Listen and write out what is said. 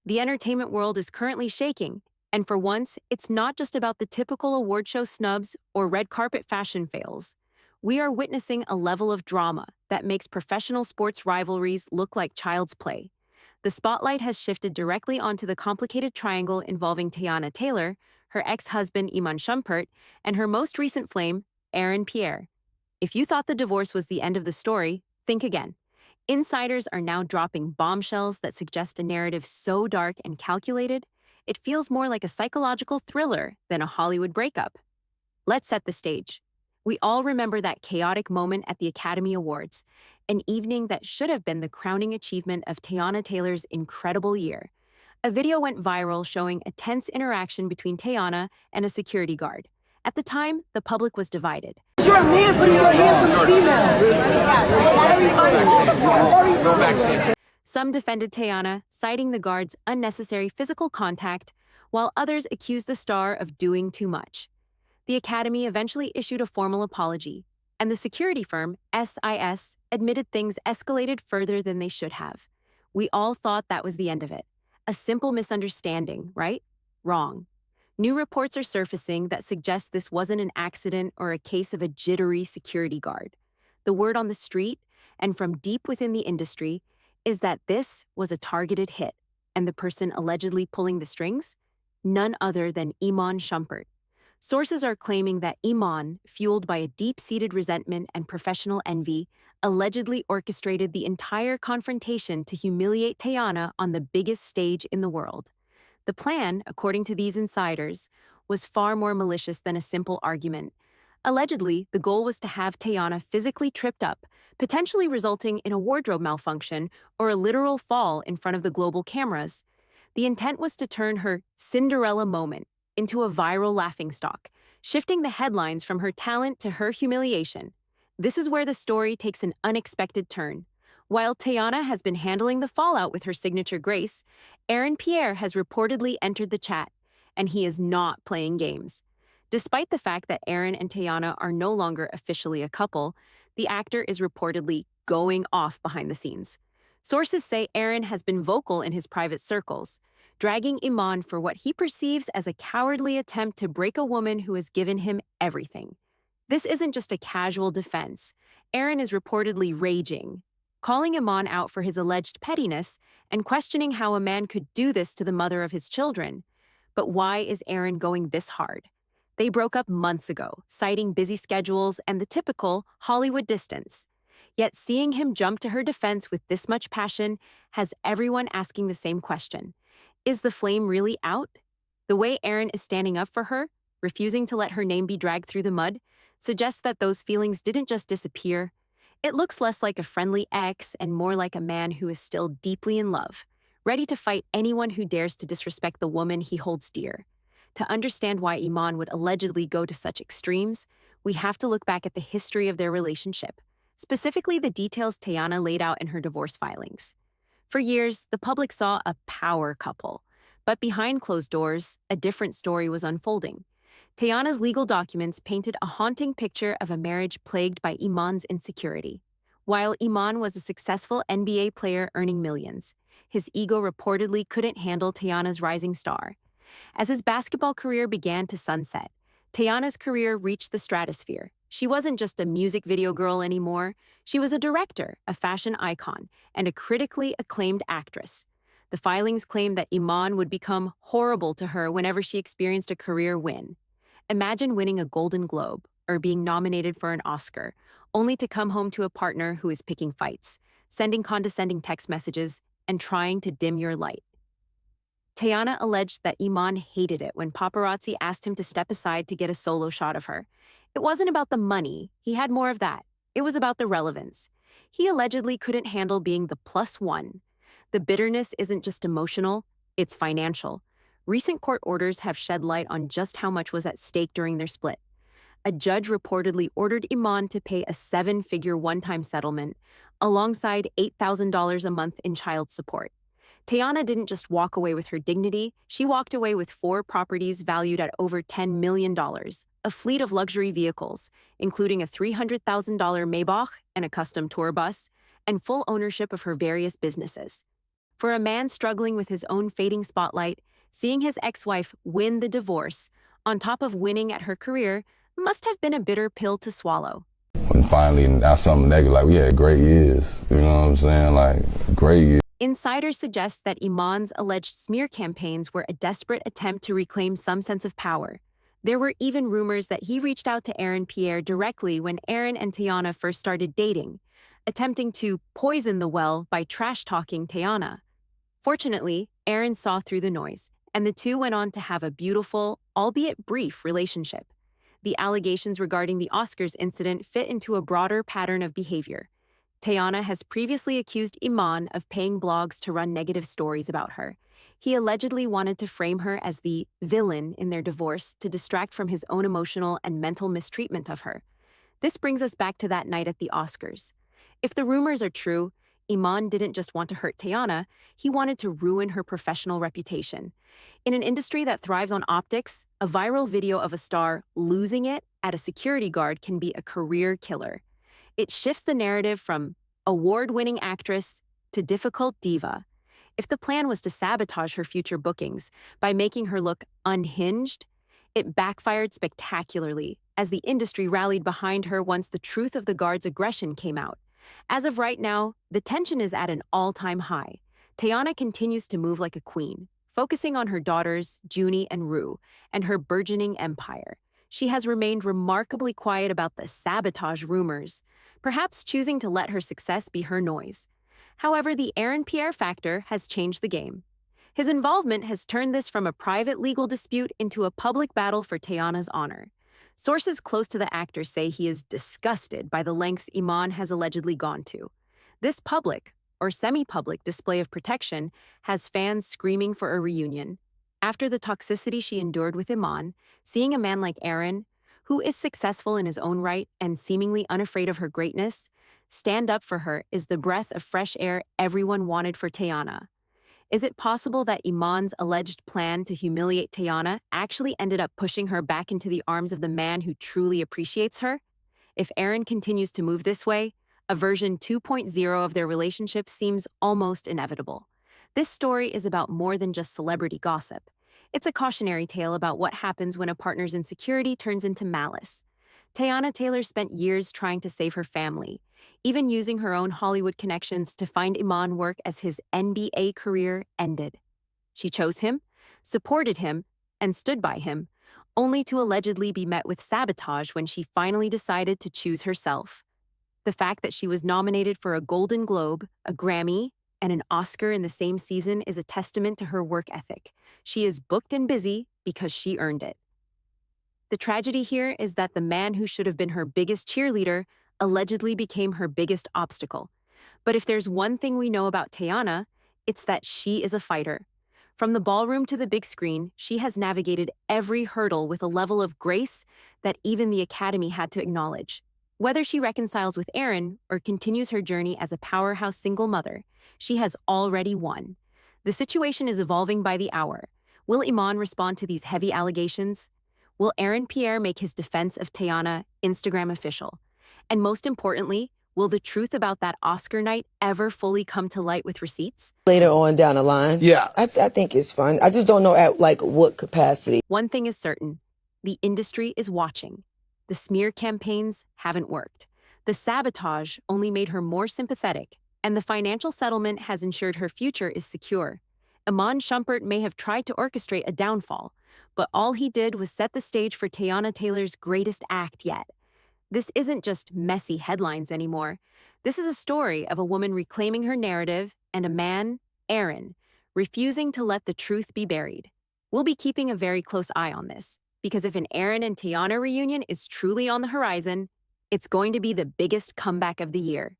The entertainment world is currently shaking, and for once, it's not just about the typical award show snubs or red carpet fashion fails. We are witnessing a level of drama that makes professional sports rivalries look like child's play. The spotlight has shifted directly onto the complicated triangle involving Teyana Taylor, her ex-husband Iman Shumpert, and her most recent flame, Pierre. If you thought the divorce was the end of the story, think again. Insiders are now dropping bombshells that suggest a narrative so dark and calculated, it feels more like a psychological thriller than a Hollywood breakup. Let's set the stage. We all remember that chaotic moment at the Academy Awards, an evening that should have been the crowning achievement of Teyana Taylor's incredible year. A video went viral showing a tense interaction between Teyana and a security guard. At the time, the public was divided. You're a man putting your hands on a female. Some defended Teyana, citing the guard's unnecessary physical contact, while others accused the star of doing too much. The Academy eventually issued a formal apology, and the security firm, SIS, admitted things escalated further than they should have. We all thought that was the end of it. A simple misunderstanding, right? Wrong. New reports are surfacing that suggest this wasn't an accident or a case of a jittery security guard. The word on the street, and from deep within the industry, is that this was a targeted hit, and the person allegedly pulling the strings? None other than Iman Shumpert. Sources are claiming that Iman, fueled by a deep-seated resentment and professional envy, allegedly orchestrated the entire confrontation to humiliate Teyana on the biggest stage in the world. The plan, according to these insiders, was far more malicious than a simple argument. Allegedly, the goal was to have Teyana physically tripped up, potentially resulting in a wardrobe malfunction or a literal fall in front of the global cameras. The intent was to turn her Cinderella moment into a viral laughingstock, shifting the headlines from her talent to her humiliation. This is where the story takes an unexpected turn. While Teyana has been handling the fallout with her signature grace, Pierre has reportedly entered the chat, and he is not playing games. Despite the fact that and Teyana are no longer officially a couple, the actor is reportedly going off behind the scenes. Sources say has been vocal in his private circles, dragging Iman for what he perceives as a cowardly attempt to break a woman who has given him everything. This isn't just a casual defense. Is reportedly raging, calling Iman out for his alleged pettiness and questioning how a man could do this to the mother of his children. But why is going this hard? They broke up months ago, citing busy schedules and the typical Hollywood distance. Yet seeing him jump to her defense with this much passion has everyone asking the same question. Is the flame really out? The way is standing up for her, refusing to let her name be dragged through the mud, suggests that those feelings didn't just disappear. It looks less like a friendly ex and more like a man who is still deeply in love, ready to fight anyone who dares to disrespect the woman he holds dear. To understand why Iman would allegedly go to such extremes, we have to look back at the history of their relationship, specifically the details Teyana laid out in her divorce filings. For years, the public saw a power couple, but behind closed doors, a different story was unfolding. Teyana's legal documents painted a haunting picture of a marriage plagued by Iman's insecurity. While Iman was a successful NBA player earning millions, his ego reportedly couldn't handle Teyana's rising star. As his basketball career began to sunset, Teyana's career reached the stratosphere. She wasn't just a music video girl anymore. She was a director, a fashion icon, and a critically acclaimed actress. The filings claimed that Iman would become horrible to her whenever she experienced a career win. Imagine winning a Golden Globe or being nominated for an Oscar, only to come home to a partner who is picking fights, sending condescending text messages, and trying to dim your light. Teyana alleged that Iman hated it when paparazzi asked him to step aside to get a solo shot of her. It wasn't about the money, he had more of that. It was about the relevance. He allegedly couldn't handle being the plus one. The bitterness isn't just emotional, it's financial. Recent court orders have shed light on just how much was at stake during their split. A judge reportedly ordered Iman to pay a 7-figure one-time settlement, alongside $8,000 a month in child support. Teyana didn't just walk away with her dignity, she walked away with 4 properties valued at over $10 million, a fleet of luxury vehicles, including a $300,000 Maybach and a custom tour bus, and full ownership of her various businesses. For a man struggling with his own fading spotlight, seeing his ex-wife win the divorce, on top of winning at her career, must have been a bitter pill to swallow. When finally, now something negative, like we had great years, you know what I'm saying? Like, great years. Insiders suggest that Iman's alleged smear campaigns were a desperate attempt to reclaim some sense of power. There were even rumors that he reached out to Pierre directly when Aaron and Teyana first started dating, attempting to poison the well by trash-talking Teyana. Fortunately, Aaron saw through the noise, and the two went on to have a beautiful, albeit brief, relationship. The allegations regarding the Oscars incident fit into a broader pattern of behavior. Teyana has previously accused Iman of paying blogs to run negative stories about her. He allegedly wanted to frame her as the villain in their divorce to distract from his own emotional and mental mistreatment of her. This brings us back to that night at the Oscars. If the rumors are true, Iman didn't just want to hurt Teyana, he wanted to ruin her professional reputation. In an industry that thrives on optics, a viral video of a star losing it at a security guard can be a career killer. It shifts the narrative from award-winning actress to difficult diva. If the plan was to sabotage her future bookings by making her look unhinged, it backfired spectacularly as the industry rallied behind her once the truth of the guard's aggression came out. As of right now, the tension is at an all-time high. Teyana continues to move like a queen, focusing on her daughters, Junie and Rue, and her burgeoning empire. She has remained remarkably quiet about the sabotage rumors, perhaps choosing to let her success be her noise. However, the Pierre factor has changed the game. His involvement has turned this from a private legal dispute into a public battle for Teyana's honor. Sources close to the actor say he is disgusted by the lengths Iman has allegedly gone to. This public, or semi-public display of protection has fans screaming for a reunion. After the toxicity she endured with Iman, seeing a man like Aaron, who is successful in his own right and seemingly unafraid of her greatness, stand up for her is the breath of fresh air everyone wanted for Teyana. Is it possible that Iman's alleged plan to humiliate Teyana actually ended up pushing her back into the arms of the man who truly appreciates her? If Aaron continues to move this way, a version 2.0 of their relationship seems almost inevitable. This story is about more than just celebrity gossip. It's a cautionary tale about what happens when a partner's insecurity turns into malice. Teyana Taylor spent years trying to save her family, even using her own Hollywood connections to find Iman work as his NBA career ended. She chose him, supported him, and stood by him, only to allegedly be met with sabotage when she finally decided to choose herself. The fact that she was nominated for a Golden Globe, a Grammy, and an Oscar in the same season is a testament to her work ethic. She is booked and busy because she earned it. The tragedy here is that the man who should have been her biggest cheerleader allegedly became her biggest obstacle. But if there's one thing we know about Teyana, it's that she is a fighter. From the ballroom to the big screen, she has navigated every hurdle with a level of grace that even the Academy had to acknowledge. Whether she reconciles with Aaron or continues her journey as a powerhouse single mother, she has already won. The situation is evolving by the hour. Will Iman respond to these heavy allegations? Will Pierre make his defense of Teyana Instagram official? And most importantly, will the truth about that Oscar night ever fully come to light with receipts? Later on down the line. Yeah. I think it's fun. I just don't know at what capacity. One thing is certain, the industry is watching. The smear campaigns haven't worked. The sabotage only made her more sympathetic, and the financial settlement has ensured her future is secure. Iman Shumpert may have tried to orchestrate a downfall, but all he did was set the stage for Teyana Taylor's greatest act yet. This isn't just messy headlines anymore. This is a story of a woman reclaiming her narrative and a man, Aaron, refusing to let the truth be buried. We'll be keeping a very close eye on this, because if an Aaron and Teyana reunion is truly on the horizon, it's going to be the biggest comeback of the year.